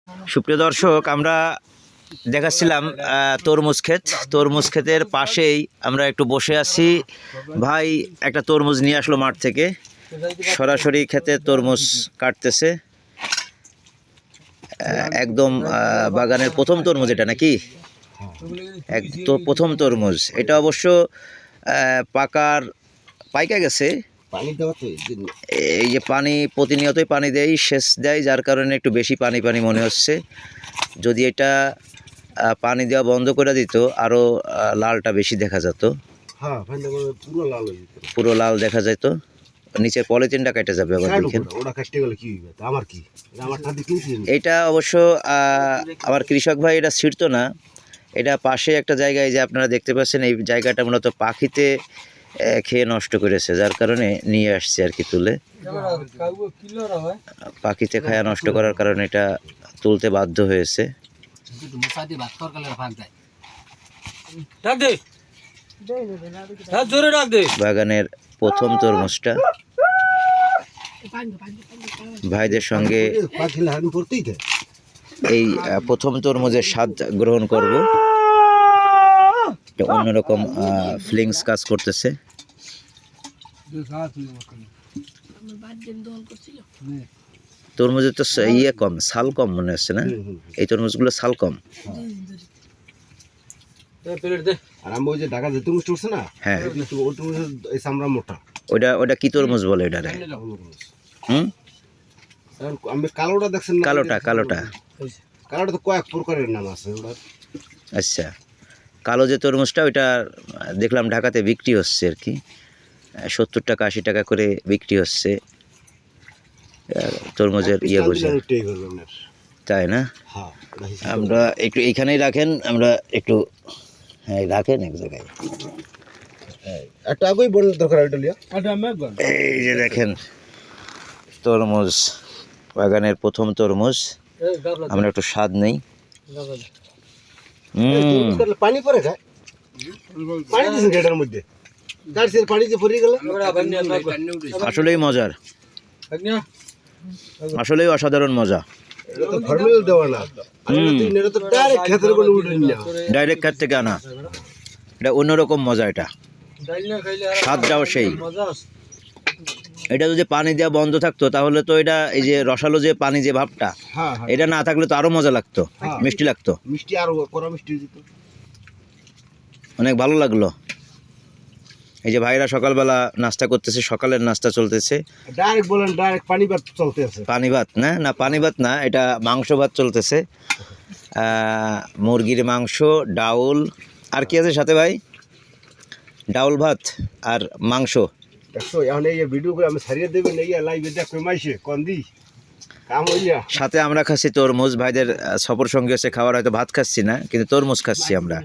সুপ্রিয় দর্শক, আমরা দেখাচ্ছিলাম তরমুজ ক্ষেতের পাশেই আমরা একটু বসে আছি। ভাই একটা তরমুজ নিয়ে আসলো মাঠ থেকে, সরাসরি ক্ষেতে তরমুজ কাটতেছে। একদম বাগানের প্রথম তরমুজ এটা নাকি? প্রথম তরমুজ এটা অবশ্য পাইকা গেছে। এই যে পানি প্রতিনিয়তই পানি দেয়, সেচ দেয়, যার কারণে একটু বেশি পানি মনে হচ্ছে। যদি এটা পানি দেওয়া বন্ধ করে দিত আরও লালটা বেশি দেখা যেত। পুরো লাল দেখা যেত। নিচের পলিথিনটা কেটে যাবে আবার দেখেন। এটা অবশ্য আমার কৃষক ভাই এটা ছিঁড়তো না, এটা পাশে একটা জায়গায় যে আপনারা দেখতে পাচ্ছেন, এই জায়গাটা মূলত পাখিতে খেয়ে নষ্ট করেছে, যার কারণে নিয়ে আসছে আর কি তুলে। পাখিতে খায়া নষ্ট করার কারণে এটা তুলতে বাধ্য হয়েছে। বাগানের প্রথম তরমুজটা ভাইদের সঙ্গে এই প্রথম তরমুজের স্বাদ গ্রহণ করব। অন্যরকম ফিলিংস কাজ করতেছে। তরমুজের তো কম, ছাল কম মনে হচ্ছে না? এই তরমুজগুলো ছাল কম। হ্যাঁ, ওটা কি তরমুজ বলে এটারে? কালোটা তো কয়েক প্রকারের নাম আছে। আচ্ছা, কালো যে তরমুজটা, ওইটা দেখলাম ঢাকাতে বিক্রি হচ্ছে আর কি, 70 টাকা 80 টাকা করে বিক্রি হচ্ছে তরমুজের বুঝে, তাই না? আমরা একটু এইখানেই রাখেন, আমরা একটু রাখেন এক জায়গায়। এই যে দেখেন তরমুজ, বাগানের প্রথম তরমুজ। আমরা একটু স্বাদ নেই। পানি পরে খায়, পানি দিয়েছেন গেটের মধ্যে, আসলেই মজার, আসলেই অসাধারণ মজা। ডাইরেক্ট ক্ষেত থেকে আনা, এটা অন্যরকম মজা। এটা স্বাদটাও সেই। এটা যদি পানি দেওয়া বন্ধ থাকতো তাহলে তো এটা, এই যে রসালো যে পানি যে ভাবটা, এটা না থাকলে তো আরো মজা লাগতো, মিষ্টি লাগতো, অনেক ভালো লাগলো। এই যে ভাইরা সকালবেলা নাস্তা করতেছে, সকালের নাস্তা চলতেছে। পানি ভাত না, এটা মাংস ভাত চলতেছে। মুরগির মাংস, ডাউল, আর কি আছে সাথে ভাই? ডাউল ভাত আর মাংস। সাথে আমরা খাচ্ছি তরমুজ। ভাইদের সফর সঙ্গী হচ্ছে খাওয়ার, হয়তো ভাত খাচ্ছি না, কিন্তু তরমুজ খাচ্ছি আমরা।